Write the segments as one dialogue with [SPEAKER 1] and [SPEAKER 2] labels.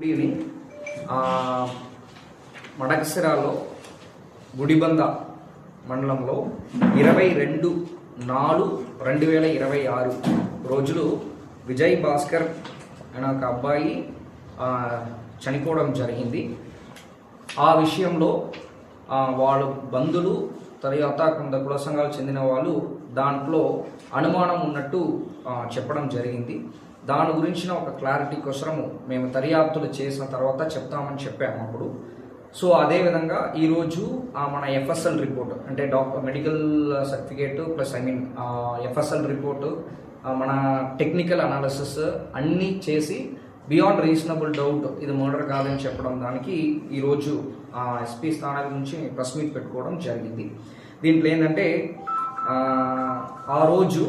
[SPEAKER 1] Evening మడకసిరాలో గుడిబంద మండలంలో 22/4/2026 రోజులు విజయ్ భాస్కర్ అనే ఒక అబ్బాయి చనిపోవడం జరిగింది. ఆ విషయంలో వాళ్ళ బంధువులు తర్వాత కొంత కుల సంఘాలకు చెందిన వాళ్ళు దాంట్లో అనుమానం ఉన్నట్టు చెప్పడం జరిగింది. దాని గురించిన ఒక క్లారిటీ కోసము మేము దర్యాప్తులు చేసిన తర్వాత చెప్తామని చెప్పాము అప్పుడు. సో అదేవిధంగా ఈరోజు మన ఎఫ్ఎస్ఎల్ రిపోర్ట్ అంటే medical certificate plus FSL report మన టెక్నికల్ అనాలిసిస్ అన్నీ చేసి బియాండ్ రీజనబుల్ డౌట్ ఇది మర్డర్ కాదని చెప్పడం దానికి ఈరోజు ఎస్పీ స్థానాల నుంచి ప్రెస్ మీట్ పెట్టుకోవడం జరిగింది. దీంట్లో ఏంటంటే ఆ రోజు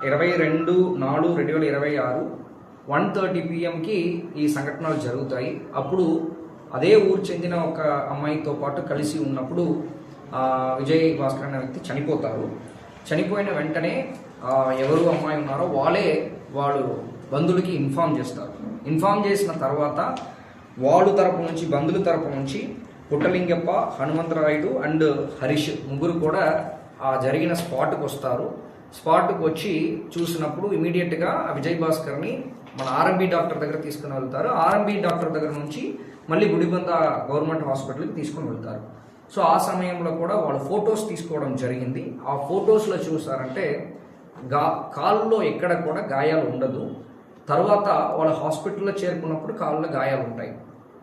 [SPEAKER 1] 22/4/2026 1:30 PM ఈ సంఘటనలు జరుగుతాయి. అప్పుడు అదే ఊరు చెందిన ఒక అమ్మాయితో పాటు కలిసి ఉన్నప్పుడు విజయ్ భాస్కర్ అనే వ్యక్తి చనిపోతారు. చనిపోయిన వెంటనే ఎవరు అమ్మాయి ఉన్నారో వాళ్ళు బంధువులకి ఇన్ఫామ్ చేస్తారు. ఇన్ఫామ్ చేసిన తర్వాత వాళ్ళు తరపు నుంచి బంధువుల తరపు నుంచి పుట్టలింగప్ప, హనుమంతరాయుడు అండ్ హరీష్ ముగ్గురు కూడా జరిగిన స్పాట్కి వస్తారు. స్పాట్కి వచ్చి చూసినప్పుడు ఇమీడియట్గా విజయ్ భాస్కర్ని మన ఆర్ఎంబీ డాక్టర్ దగ్గర తీసుకుని వెళ్తారు. ఆర్ఎంబీ డాక్టర్ దగ్గర నుంచి మళ్ళీ గుడిబంద గవర్నమెంట్ హాస్పిటల్కి తీసుకుని వెళ్తారు. సో ఆ సమయంలో కూడా వాళ్ళు ఫొటోస్ తీసుకోవడం జరిగింది. ఆ ఫొటోస్లో చూసారంటే కాళ్ళలో ఎక్కడ కూడా గాయాలు ఉండదు. తర్వాత వాళ్ళ హాస్పిటల్లో చేరుకున్నప్పుడు కాళ్ళలో గాయాలు ఉంటాయి,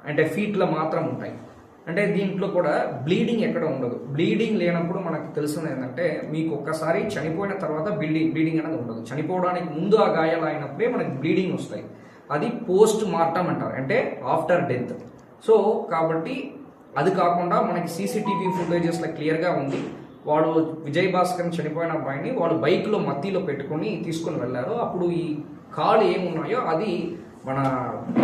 [SPEAKER 1] అంటే ఫీట్లో మాత్రం ఉంటాయి. అంటే దీంట్లో కూడా బ్లీడింగ్ ఎక్కడ ఉండదు. బ్లీడింగ్ లేనప్పుడు మనకు తెలిసింది ఏంటంటే మీకు ఒక్కసారి చనిపోయిన తర్వాత బ్లీడింగ్ అనేది ఉండదు. చనిపోవడానికి ముందు ఆ గాయాలు అయినప్పుడే మనకి బ్లీడింగ్ వస్తాయి. అది పోస్ట్ మార్టం అంటారు, అంటే ఆఫ్టర్ డెత్. సో కాబట్టి అది కాకుండా మనకి సీసీటీవీ ఫుటేజెస్లో క్లియర్గా ఉంది. వాడు విజయ్ భాస్కర్ చనిపోయిన అబ్బాయిని వాళ్ళు బైక్లో మత్తిలో పెట్టుకొని తీసుకుని వెళ్ళారు. అప్పుడు ఈ కాళ్ళు ఏమున్నాయో అది మన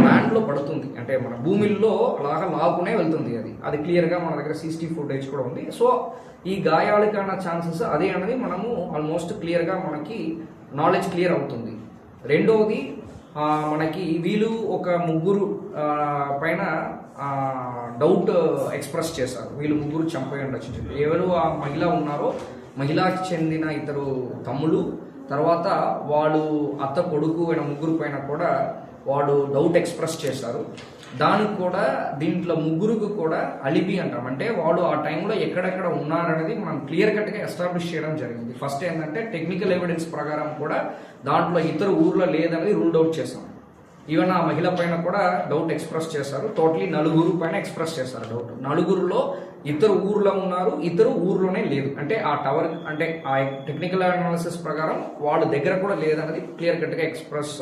[SPEAKER 1] ల్యాండ్లో పడుతుంది, అంటే మన భూమిలో అలాగా లాగునే వెళ్తుంది. అది క్లియర్గా మన దగ్గర సీసీటీవీ ఫుటేజ్ కూడా ఉంది. సో ఈ గాయాలకన్నా ఛాన్సెస్ అదే అనేది మనము ఆల్మోస్ట్ క్లియర్గా మనకి నాలెడ్జ్ క్లియర్ అవుతుంది. రెండవది మనకి వీళ్ళు ఒక ముగ్గురు పైన డౌట్ ఎక్స్ప్రెస్ చేశారు. వీళ్ళు ముగ్గురు చంపేయి ఉండొచ్చు. ఎవరు ఆ మహిళ ఉన్నారో మహిళకి చెందిన ఇద్దరు తమ్ముళ్ళు, తర్వాత వాడు అత్త కొడుకు అయిన ముగ్గురు పైన కూడా వాడు డౌట్ ఎక్స్ప్రెస్ చేశారు. దానికి కూడా దీంట్లో ముగ్గురికి కూడా అలిబి అంటాం, అంటే వాడు ఆ టైంలో ఎక్కడెక్కడ ఉన్నారనేది మనం క్లియర్ కట్గా ఎస్టాబ్లిష్ చేయడం జరిగింది. ఫస్ట్ ఏంటంటే టెక్నికల్ ఎవిడెన్స్ ప్రకారం కూడా దాంట్లో ఇతరు ఊర్లో లేదనేది రూల్ అవుట్ చేశాం. ఈవెన్ ఆ మహిళ పైన కూడా డౌట్ ఎక్స్ప్రెస్ చేశారు. టోటలీ 4 పైన ఎక్స్ప్రెస్ చేశారు డౌట్. 4లో ఇద్దరు ఊర్లో ఉన్నారు, ఇద్దరు ఊర్లోనే లేదు. అంటే ఆ టవర్ అంటే ఆ టెక్నికల్ అనాలిసిస్ ప్రకారం వాళ్ళ దగ్గర కూడా లేదన్నది క్లియర్ కట్గా ఎక్స్ప్రెస్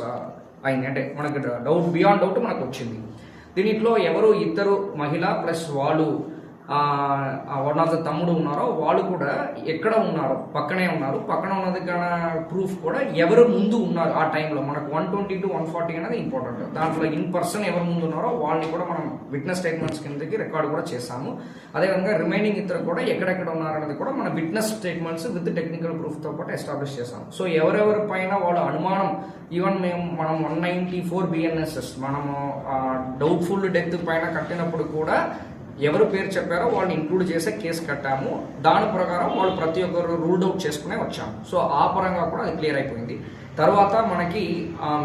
[SPEAKER 1] అయింది. అంటే మనకి డౌట్ బియాండ్ డౌట్ మనకు వచ్చింది. దీనిలో ఎవరు ఇద్దరు మహిళ ప్లస్ వాళ్ళు వన్ ఆఫ్ ద తమ్ముడు ఉన్నారో వాళ్ళు కూడా ఎక్కడ ఉన్నారు, పక్కనే ఉన్నారు. పక్కన ఉన్నది కానీ ప్రూఫ్ కూడా ఎవరు ముందు ఉన్నారు ఆ టైంలో. మనకు 120 to 140 అనేది ఇంపార్టెంట్. దాంట్లో ఇన్ పర్సన్ ఎవరు ముందు ఉన్నారో వాళ్ళని కూడా మనం విట్నెస్ స్టేట్మెంట్స్ కిందకి రికార్డు కూడా చేశాము. అదేవిధంగా రిమైనింగ్ ఇద్దరు కూడా ఎక్కడెక్కడ ఉన్నారనేది కూడా మన విట్నెస్ స్టేట్మెంట్స్ విత్ టెక్నికల్ ప్రూఫ్తో పాటు ఎస్టాబ్లిష్ చేశాము. సో ఎవరెవరి పైన వాళ్ళ అనుమానం ఈవెన్ మనం 194 BNSS మనము డౌట్ఫుల్ డెత్ పైన కట్టినప్పుడు కూడా ఎవరు పేరు చెప్పారో వాళ్ళని ఇంక్లూడ్ చేసే కేసు కట్టాము. దాని ప్రకారం వాళ్ళు ప్రతి ఒక్కరు రూల్డ్ అవుట్ చేసుకునే వచ్చాము. సో ఆ పరంగా కూడా అది క్లియర్ అయిపోయింది. తర్వాత మనకి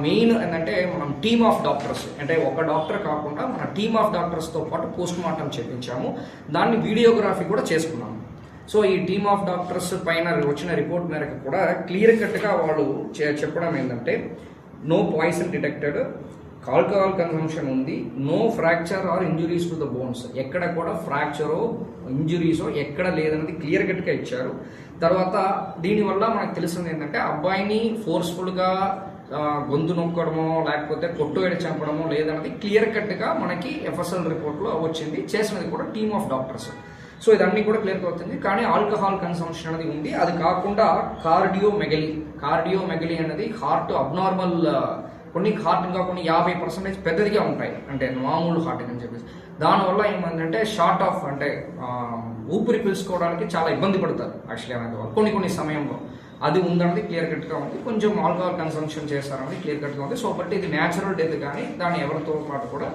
[SPEAKER 1] మెయిన్ ఏంటంటే మనం టీమ్ ఆఫ్ డాక్టర్స్, అంటే ఒక డాక్టర్ కాకుండా మన టీమ్ ఆఫ్ డాక్టర్స్తో పాటు పోస్ట్ మార్టం చేయించాము. దాన్ని వీడియోగ్రఫీ కూడా చేసుకున్నాము. సో ఈ టీమ్ ఆఫ్ డాక్టర్స్ పైన వచ్చిన రిపోర్ట్ మేరకు కూడా క్లియర్ కట్గా వాళ్ళు చెప్పడం ఏంటంటే no poison detected, alcohol consumption ఉంది, no fracture or injuries to the bones, ఎక్కడ కూడా ఫ్రాక్చరో ఇంజురీసో ఎక్కడ లేదన్నది క్లియర్ కట్గా ఇచ్చారు. తర్వాత దీనివల్ల మనకు తెలిసింది ఏంటంటే అబ్బాయిని ఫోర్స్ఫుల్గా గొంతు నొక్కడమో లేకపోతే కొట్టువేడి చంపడమో లేదన్నది క్లియర్ కట్గా మనకి ఎఫ్ఎస్ఎల్ రిపోర్ట్లో వచ్చింది. చేసినది కూడా టీమ్ ఆఫ్ డాక్టర్స్. సో ఇదన్నీ కూడా క్లియర్గా అవుతుంది. కానీ ఆల్కహాల్ కన్సంప్షన్ అనేది ఉంది. అది కాకుండా కార్డియోమెగలీ అనేది హార్ట్ అబ్నార్మల్, కొన్ని హార్ట్ ఇంకా కొన్ని 50% పెద్దదిగా ఉంటాయి, అంటే మామూలు హార్ట్ అని చెప్పేసి. దానివల్ల ఏమైందంటే షార్ట్ ఆఫ్ అంటే ఊపిరి పీల్చుకోవడానికి చాలా ఇబ్బంది పడతారు యాక్చువల్లీ అనేది కొన్ని సమయంలో. అది ఉందన్నది క్లియర్ కట్గా ఉంది. కొంచెం ఆల్కహాల్ కన్సంప్షన్ చేస్తారన్నది క్లియర్ కట్గా ఉంది. సో బట్ ఇది న్యాచురల్ డెత్ కానీ దాన్ని ఎవరితో పాటు కూడా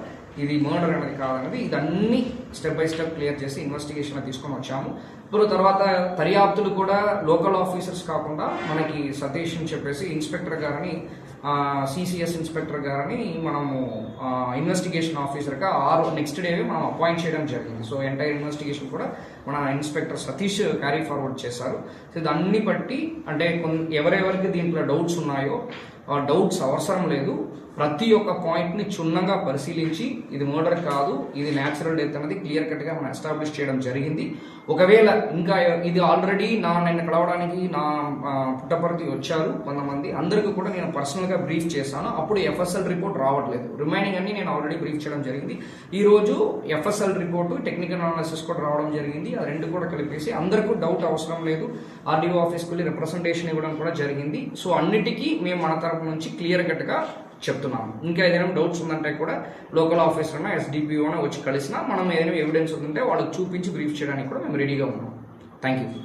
[SPEAKER 1] ఇది మర్డర్ అనేది కాదనేది ఇదన్నీ స్టెప్ బై స్టెప్ క్లియర్ చేసి ఇన్వెస్టిగేషన్ తీసుకొని వచ్చాము. ఇప్పుడు తర్వాత దర్యాప్తులు కూడా లోకల్ ఆఫీసర్స్ కాకుండా మనకి సతీష్ అని చెప్పేసి ఇన్స్పెక్టర్ గారిని సిసిఎస్ ఇన్స్పెక్టర్ గారిని మనము ఇన్వెస్టిగేషన్ ఆఫీసర్గా నెక్స్ట్ డే మనం అపాయింట్ చేయడం జరిగింది. సో ఎంటైర్ ఇన్వెస్టిగేషన్ కూడా మన ఇన్స్పెక్టర్ సతీష్ క్యారీ ఫార్వర్డ్ చేశారు. సో దాన్ని బట్టి అంటే ఎవరెవరికి దీంట్లో డౌట్స్ ఉన్నాయో ఆ డౌట్స్ అవసరం లేదు, ప్రతి ఒక్క పాయింట్ని క్షుణ్ణంగా పరిశీలించి ఇది మర్డర్ కాదు, ఇది న్యాచురల్ డెత్ అనేది క్లియర్ కట్గా మనం ఎస్టాబ్లిష్ చేయడం జరిగింది. ఒకవేళ ఇంకా ఇది ఆల్రెడీ నన్ను కలవడానికి నా పుట్టపర్తి వచ్చారు కొంతమంది, అందరికీ కూడా నేను పర్సనల్గా బ్రీఫ్ చేశాను. అప్పుడు ఎఫ్ఎస్ఎల్ రిపోర్ట్ రావట్లేదు, రిమైనింగ్ అన్ని నేను ఆల్రెడీ బ్రీఫ్ చేయడం జరిగింది. ఈ రోజు ఎఫ్ఎస్ఎల్ రిపోర్టు టెక్నికల్ అనాలిసిస్ కూడా రావడం జరిగింది. ఆ రెండు కూడా కలిపేసి అందరికీ డౌట్ అవసరం లేదు, ఆర్డీఓ ఆఫీస్కి వెళ్ళి రిప్రజెంటేషన్ ఇవ్వడం కూడా జరిగింది. సో అన్నిటికీ మేము మన తరపు నుంచి క్లియర్ కట్గా చెప్తున్నాము. ఇంకా ఏదైనా డౌట్స్ ఉందంటే కూడా లోకల్ ఆఫీసర్ అయినా ఎస్డిపిఓ వచ్చి కలిసినా మనం ఏదైనా ఎవిడెన్స్ ఉందంటే వాళ్ళకి చూపించి బ్రీఫ్ చేయడానికి కూడా మేము రెడీగా ఉన్నాం. Thank you.